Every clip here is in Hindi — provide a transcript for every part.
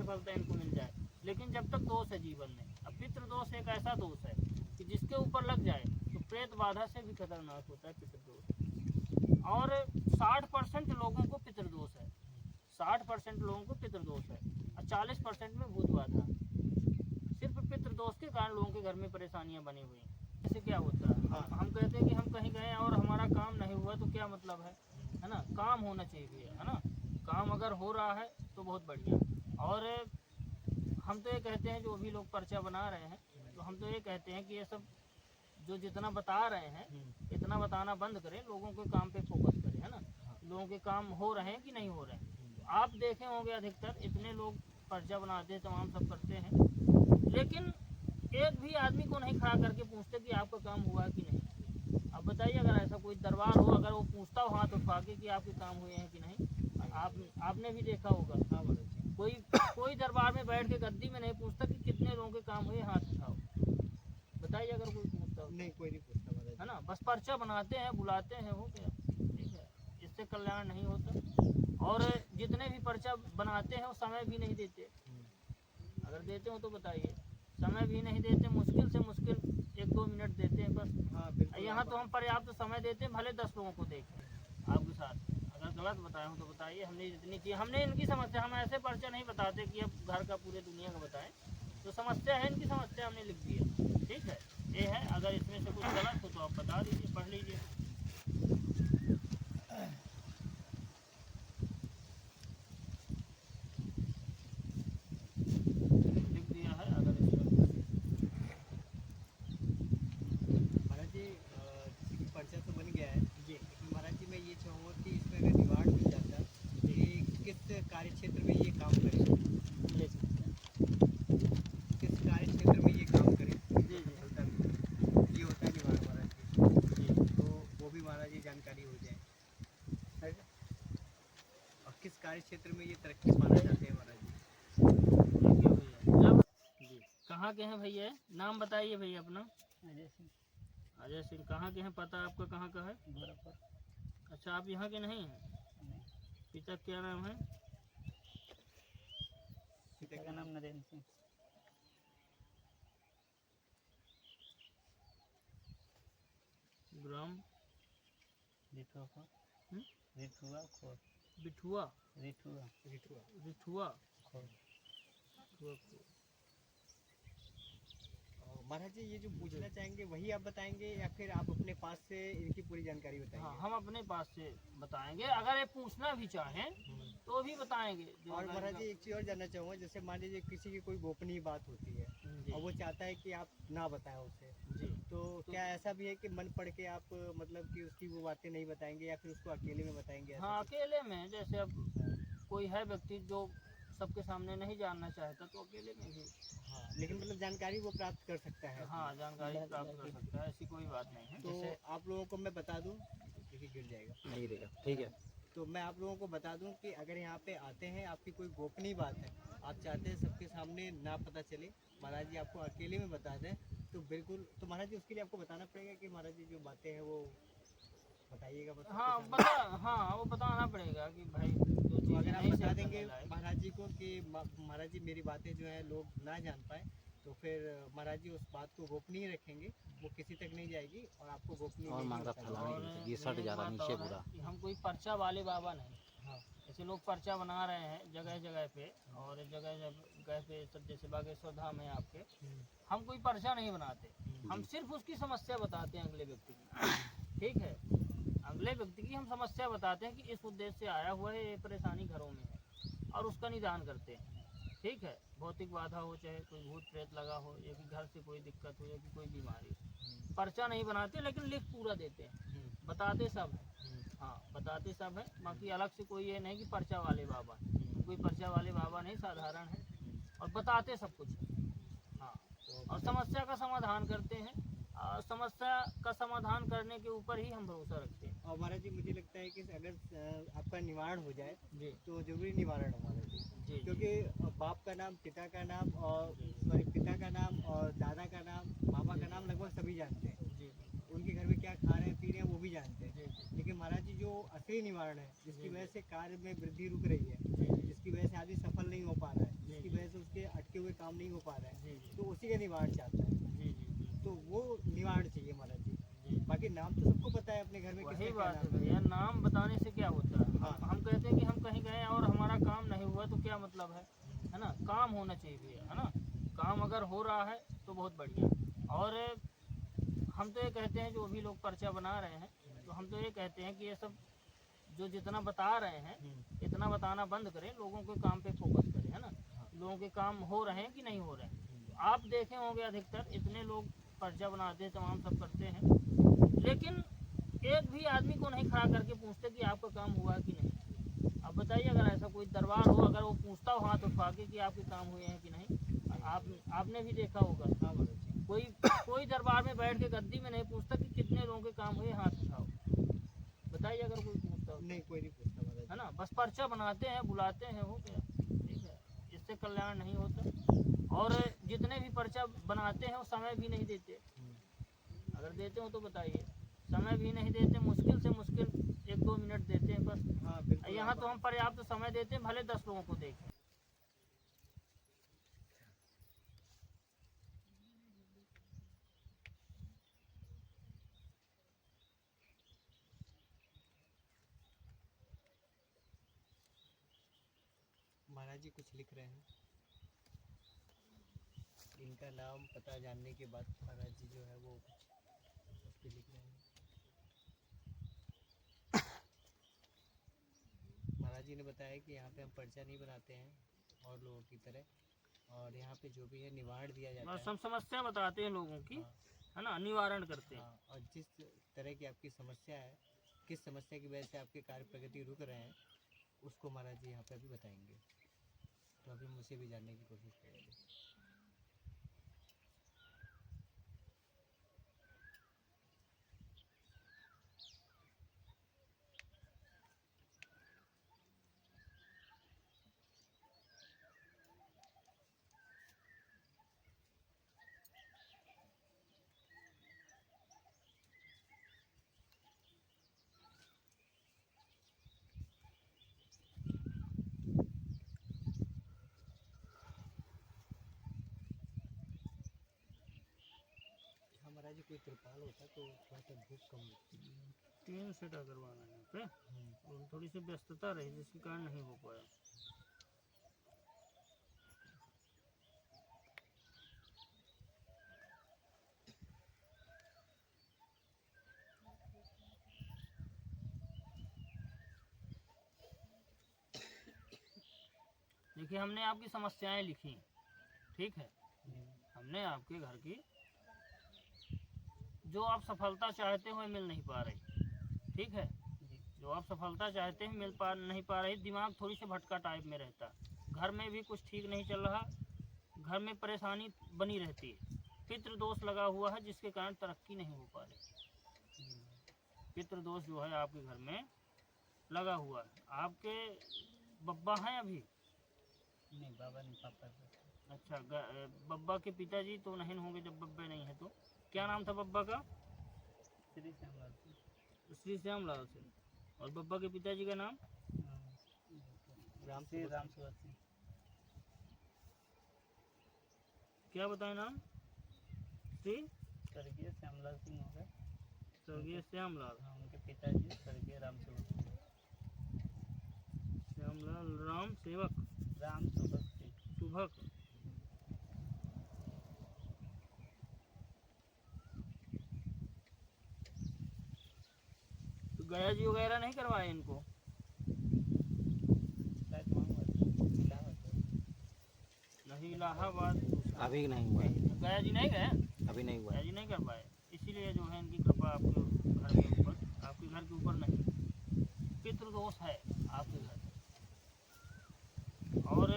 सफलता इनको मिल जाए, लेकिन जब तक दोष है जीवन में। अब पितृदोष एक ऐसा दोष है कि जिसके ऊपर लग जाए तो प्रेत बाधा से भी खतरनाक होता है पितृदोष। और 60% लोगों को पितृदोष है, 60% लोगों को पितृदोष है और 40% में भूत बाधा। सिर्फ पितृदोष के कारण लोगों के घर में परेशानियां बनी हुई हैं। इससे क्या होता है, हम कहते हैं कि हम कहीं गए और हमारा काम नहीं हुआ तो क्या मतलब है ना। काम होना चाहिए, है ना। काम अगर हो रहा है तो बहुत बढ़िया। और हम तो ये कहते हैं, जो भी लोग पर्चा बना रहे हैं, तो हम तो ये कहते हैं कि ये सब जो जितना बता रहे हैं इतना बताना बंद करें, लोगों के काम पे फोकस करें, है ना। लोगों के काम हो रहे हैं कि नहीं हो रहे हैं। तो आप देखे होंगे अधिकतर इतने लोग पर्चा बनाते हैं, तमाम सब करते हैं, लेकिन एक भी आदमी को नहीं खड़ा करके पूछते कि आपका काम हुआ कि नहीं। अब बताइए, अगर ऐसा कोई दरबार हो, अगर वो पूछता हो हाथ उठा के कि आपके काम हुए हैं कि नहीं, आपने भी देखा होगा। कोई दरबार में बैठ के गद्दी में नहीं पूछता कि कितने लोगों के काम हुए, हाथ उठाओ। बताइए, अगर कोई पूछता हो। नहीं, कोई नहीं पूछता, है ना। बस पर्चा बनाते हैं, बुलाते हैं, हो गया, ठीक है। इससे कल्याण नहीं होता। और जितने भी पर्चा बनाते हैं वो समय भी नहीं देते। अगर देते हो तो बताइए, समय भी नहीं देते, मुश्किल से मुश्किल 1-2 मिनट देते हैं बस। हाँ बिल्कुल। यहाँ तो हम पर्याप्त समय देते हैं, भले 10 लोगों को देखें आपके साथ। अगर गलत बताया हूँ तो बताइए। हमने जितनी की हमने इनकी समस्या, हम ऐसे पर्चा नहीं बताते कि अब घर का पूरे दुनिया का बताएं। जो समस्या है इनकी समस्या हमने लिख दिया, ठीक है। ये है, अगर इसमें से कुछ गलत हो तो आप बता दीजिए, पढ़ लीजिए। लिख दिया है, अगर महाराज जी, जैसे कि पर्चा तो बन गया है जी लेकिन महाराज जी मैं ये चाहूँगा कि इसमें अगर निवाड़ मिल जाता कि किस कार्य क्षेत्र में ये काम करे, ले सकते हैं। किस कार्य क्षेत्र में ये काम करे, जी जी सफलता मिले, ये होता है निवाड़ महाराज जी। जी। तो वो भी महाराज जी जानकारी हो जाए, और किस कार्य क्षेत्र में ये तरक्की पाना चाहते हैं महाराज जी। देखिए भैया, जब जी कहाँ के हैं भैया, नाम बताइए भैया अपना। अजय सिंह, अजय सिंह, कहाँ के हैं, पता आपका कहाँ का है? गोरखपुर। अच्छा, आप यहाँ के नहीं हैं? नहीं, पिता क्या नाम है? पिता का नाम नरेंद्र सिंह। ग्राम रिठुआ खोर। हम्म? रिठुआ खोर। बिठुआ रिठुआ रिठुआ रिठुआ खोर। रिठुआ को। महाराज जी ये जो पूछना चाहेंगे वही आप बताएंगे या फिर आप अपने पास से इनकी पूरी जानकारी हाँ, बताएंगे? हम अपने पास से बताएंगे, अगर ये पूछना भी चाहें तो भी बताएंगे। जो और अगर महाराज जी इनका- एक चीज़ और जानना चाहूँगा, जैसे मान लीजिए किसी की कोई गोपनीय बात होती है जी और वो चाहता है कि आप ना बताएं उसे, जी। तो क्या ऐसा भी है कि मन पढ़ के आप मतलब कि उसकी वो बातें नहीं बताएंगे या फिर उसको अकेले में बताएंगे? ऐसा हाँ, कुछ? अकेले में, जैसे अब कोई है व्यक्ति जो सबके सामने नहीं जानना चाहता तो अकेले में भी हाँ, लेकिन मतलब जानकारी वो प्राप्त कर सकता है। हाँ जानकारी प्राप्त कर सकता है, ऐसी कोई बात नहीं है। तो आप लोगों को मैं बता दूं, देखिए गिर जाएगा, नहीं रहेगा, ठीक है। तो मैं आप लोगों को बता दूं कि अगर यहाँ पे आते हैं आपकी कोई गोपनीय बात है, आप चाहते हैं सबके सामने ना पता चले, महाराज जी आपको अकेले में बता दें, तो बिल्कुल, तो महाराज जी उसके लिए आपको बताना पड़ेगा कि महाराज जी जो बातें हैं वो बताइएगा बस सबके हाँ सामने। हाँ, वो बताना पड़ेगा कि भाई जो तो चीज़ें अगर आप नहीं बता शेयर देंगे करने लायक। महाराज जी को कि महाराज जी मेरी बातें जो है लोग ना जान पाए, तो फिर महाराज जी उस बात को गोपनीय रखेंगे, वो किसी तक नहीं जाएगी और आपको गोपनीय और यही मांग रहा बताया फलाने और जाएगा। ये मेन सट एक जा रहा बात नीचे और है पूरा। कि हम कोई पर्चा वाले बाबा नहीं। हाँ ऐसे लोग पर्चा बना रहे हैं जगह जगह पे, और जगह जगह पे सब, जैसे बागेश्वर धाम है आपके, हम कोई पर्चा नहीं बनाते। हम सिर्फ उसकी समस्या बताते हैं अगले व्यक्ति की, ठीक है। अगले व्यक्ति की हम समस्या बताते हैं कि इस उद्देश्य से आया हुआ है, ये परेशानी घरों में है, और उसका निदान करते हैं, ठीक है। भौतिक बाधा हो, चाहे कोई भूत प्रेत लगा हो, या कि घर से कोई दिक्कत हो, या कि कोई बीमारी हो, पर्चा नहीं बनाते, लेकिन लिख पूरा देते हैं, बताते सब हैं। हाँ, बताते सब हैं, बाकी अलग से कोई ये नहीं कि पर्चा वाले बाबा हैं। कोई पर्चा वाले बाबा नहीं, साधारण है, और बताते सब कुछ है। हाँ, और समस्या का समाधान करते हैं, और समस्या का समाधान करने के ऊपर ही हम भरोसा रखते हैं। और महाराज जी मुझे लगता है कि अगर आपका निवारण हो जाए जी तो जरूरी निवारण है महाराज जी, जी क्योंकि बाप का नाम, पिता का नाम, और जी सॉरी पिता का नाम और दादा का नाम, पापा का नाम लगभग सभी जानते हैं, जी उनके घर में क्या खा रहे हैं पी रहे हैं वो भी जानते हैं। जी लेकिन महाराज जी जो असली निवारण है, जिसकी जी, वजह से कार्य में वृद्धि रुक रही है, जी जिसकी वजह से आदमी सफल नहीं हो पा रहा है, जिसकी वजह कोई काम नहीं हो पा रहा है, जी जी तो उसी का निवारण चाहता है। जी जी तो वो निवारण चाहिए महाराज जी। जी। बाकी नाम तो सबको पता है अपने घर में वही किसका क्या बात है नाम है। भैया, नाम बताने से क्या होता है। हाँ। हम कहते हैं कि हम कहीं गए और हमारा काम नहीं हुआ तो क्या मतलब है ना। काम होना चाहिए भैया, है ना। काम अगर हो रहा है तो बहुत बढ़िया। और हम तो ये कहते हैं जो भी लोग पर्चा बना रहे हैं, तो हम तो ये कहते हैं कि ये सब जो जितना बता रहे हैं इतना बताना बंद करें, लोगों के काम पे फोकस करें, है ना। लोगों के काम हो रहे हैं कि नहीं हो रहे हैं। तो आप देखे होंगे अधिकतर इतने लोग पर्चा बनाते हैं, तमाम सब करते हैं, लेकिन एक भी आदमी को नहीं खड़ा करके पूछते कि आपका काम हुआ कि नहीं। अब बताइए, अगर ऐसा कोई दरबार हो, अगर वो पूछता हो हाथ उठा के कि आपके काम हुए हैं कि नहीं, आपने भी देखा होगा। हाँ महाराज जी। कोई दरबार में बैठ के गद्दी में नहीं पूछता कि कितने लोगों के काम हुए, हाथ उठाओ। बताइए अगर कोई पूछता हो। नहीं, कोई नहीं पूछता महाराज है जी। ना, बस पर्चा बनाते हैं, बुलाते हैं, हो गया। ठीक है, इससे कल्याण नहीं होता। और जितने भी पर्चा बनाते हैं वो समय भी नहीं देते। अगर देते हो तो बताइए। समय भी नहीं देते, मुश्किल से मुश्किल 1-2 मिनट देते हैं बस। हाँ बिल्कुल। यहाँ तो हम पर्याप्त समय देते हैं, भले 10 लोगों को देखें। महाराज जी कुछ लिख रहे हैं, इनका नाम पता जानने के बाद महाराज जी जो है वो उस पे लिख रहे हैं। महाराज जी ने बताया कि यहाँ पे हम पर्चा नहीं बनाते हैं और लोगों की तरह, और यहाँ पे जो भी है निवारण दिया जाता बस है। हम समस्या बताते हैं लोगों की, हाँ, है ना, निवारण करते हैं। हाँ, और जिस तरह की आपकी समस्या है, किस समस्या की वजह से आपके कार्य प्रगति रुक रहे हैं, उसको महाराज जी यहाँ पे अभी बताएंगे। तो अभी मुझे भी जानने की कोशिश करेंगे। हाँ महाराज जी, कोई त्रिपाल होता तो थोड़ा सा धूप कम लगती। 3 सेट करवाना है यहाँ पे, और थोड़ी सी व्यस्तता रही जिसके कारण नहीं हो पाया। देखिए, हमने आपकी समस्याएं लिखी, ठीक है। हमने आपके घर की जो आप सफलता चाहते हो मिल नहीं पा रही, ठीक है। जो आप सफलता चाहते हैं नहीं पा रही, दिमाग थोड़ी सी भटका टाइप में रहता, घर में भी कुछ ठीक नहीं चल रहा, घर में परेशानी बनी रहती है, पितृ दोष लगा हुआ है जिसके कारण तरक्की नहीं हो पा रही। पितृ दोष जो है आपके घर में लगा हुआ है। आपके बब्बा हैं अभी? नहीं, बाबा नहीं, पापा थे। अच्छा, बब्बा के पिताजी तो नहीं होंगे जब बब्बे नहीं है तो। क्या नाम था बब्बा का? श्री श्यामलाल सिंह। श्री श्यामलाल सिंह। और बब्बा के पिताजी का नाम? श्री राम सुवत सिंह। क्या बताए नाम? श्री स्वर्गीय श्यामलाल सिंह हो गए। स्वर्गीय श्यामलाल। हाँ, उनके पिताजी स्वर्गीय राम सुवत सिंह। श्यामलाल राम सेवक राम सुवत सिंह। सुभक। तो गया जी वगैरह नहीं करवाए इनको? शायद वहाँ हुआ था, इलाहाबाद। नहीं, इलाहाबाद अभी नहीं हुआ है। गया जी नहीं गए, अभी नहीं हुआ गया है। जी नहीं कर पाए, इसीलिए जो है इनकी कृपा आपके घर के ऊपर, आपके घर के ऊपर नहीं, पितृदोष है आपके घर। और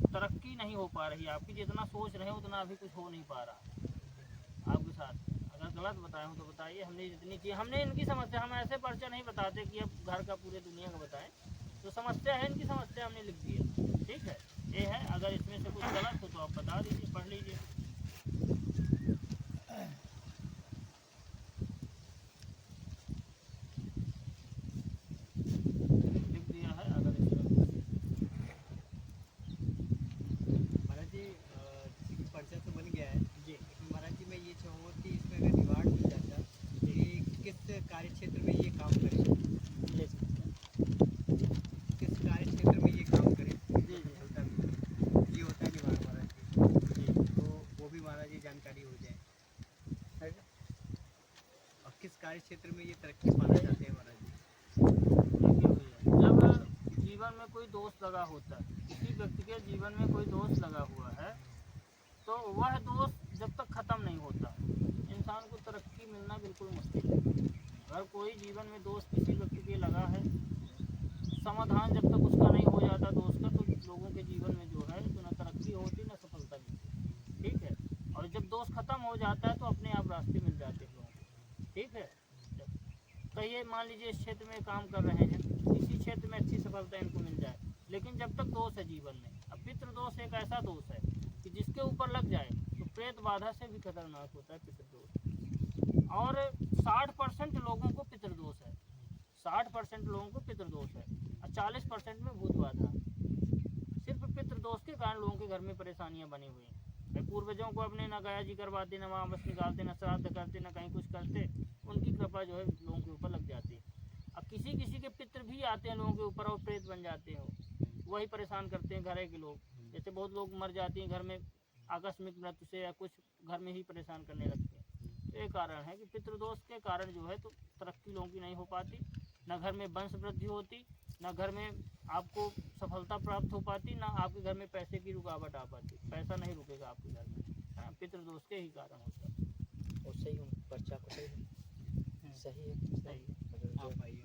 तरक्की नहीं हो पा रही आपकी, जितना सोच रहे हो उतना अभी कुछ हो नहीं पा रहा आपके साथ। अगर गलत बताए हो तो बताइए। हमने जितनी की, हमने इनकी समस्या, हम ऐसे पर्चा नहीं बताते कि अब घर का पूरे दुनिया का बताएं। जो समस्या है इनकी समस्या हमने लिख दी है, ठीक है। ये है, अगर इसमें से कुछ गलत हो तो आप बता दीजिए, पढ़ लीजिए। लिख दिया है, अगर इसमें क्षेत्र में ये तरक्की पाना चाहते हैं महाराज जी? देखिए भैया, जब जीवन में कोई दोष लगा होता है, किसी व्यक्ति के जीवन में कोई दोष लगा हुआ है, तो वह दोष जब तक खत्म नहीं होता इंसान को तरक्की मिलना बिल्कुल मुश्किल है। अगर कोई जीवन में दोष किसी व्यक्ति के लगा है, समाधान जब तक उसका नहीं हो जाता दोष का, तो लोगों के जीवन में जो है तो ना तरक्की होती ना सफलता मिलती। ठीक है, और जब दोष खत्म हो जाता है तो अपने आप रास्ते मिल जाते हैं लोगों को। ठीक है, कहिए मान लीजिए इस क्षेत्र में काम कर रहे हैं, इसी क्षेत्र में अच्छी सफलता इनको मिल जाए, लेकिन जब तक दोष है जीवन में, अब पितृ दोष एक ऐसा दोष है कि जिसके ऊपर लग जाए तो प्रेत बाधा से भी खतरनाक होता है पितृ दोष। और 60% लोगों को पितृ दोष है, 60% लोगों को पितृ दोष है, और 40% में भूत बाधा। सिर्फ पितृ दोष के कारण लोगों के घर में परेशानियां बनी हुई हैं। पूर्वजों को अपने ना गया जी करवाते, ना वापस निकालते, ना श्राद्ध करते, ना कहीं कुछ करते, उनकी कृपा जो है लोगों के ऊपर लग जाती है। अब किसी किसी के पितृ भी आते हैं लोगों के ऊपर और प्रेत बन जाते हैं, वही परेशान करते हैं घर के लोग। जैसे बहुत लोग मर जाते हैं घर में आकस्मिक मृत्यु से, या कुछ घर में ही परेशान करने लगते हैं। तो ये कारण है कि पितृदोष के कारण जो है तो तरक्की लोगों की नहीं हो पाती, ना घर में वंश वृद्धि होती, ना घर में आपको सफलता प्राप्त हो पाती, ना आपके घर में पैसे की रुकावट आ पाती। पैसा नहीं रुकेगा आपके घर में, पितृदोष के ही कारण होता है। और सही हूँ, पर्चा को सही है, सही है, सही है। मतलब जो आप आइए।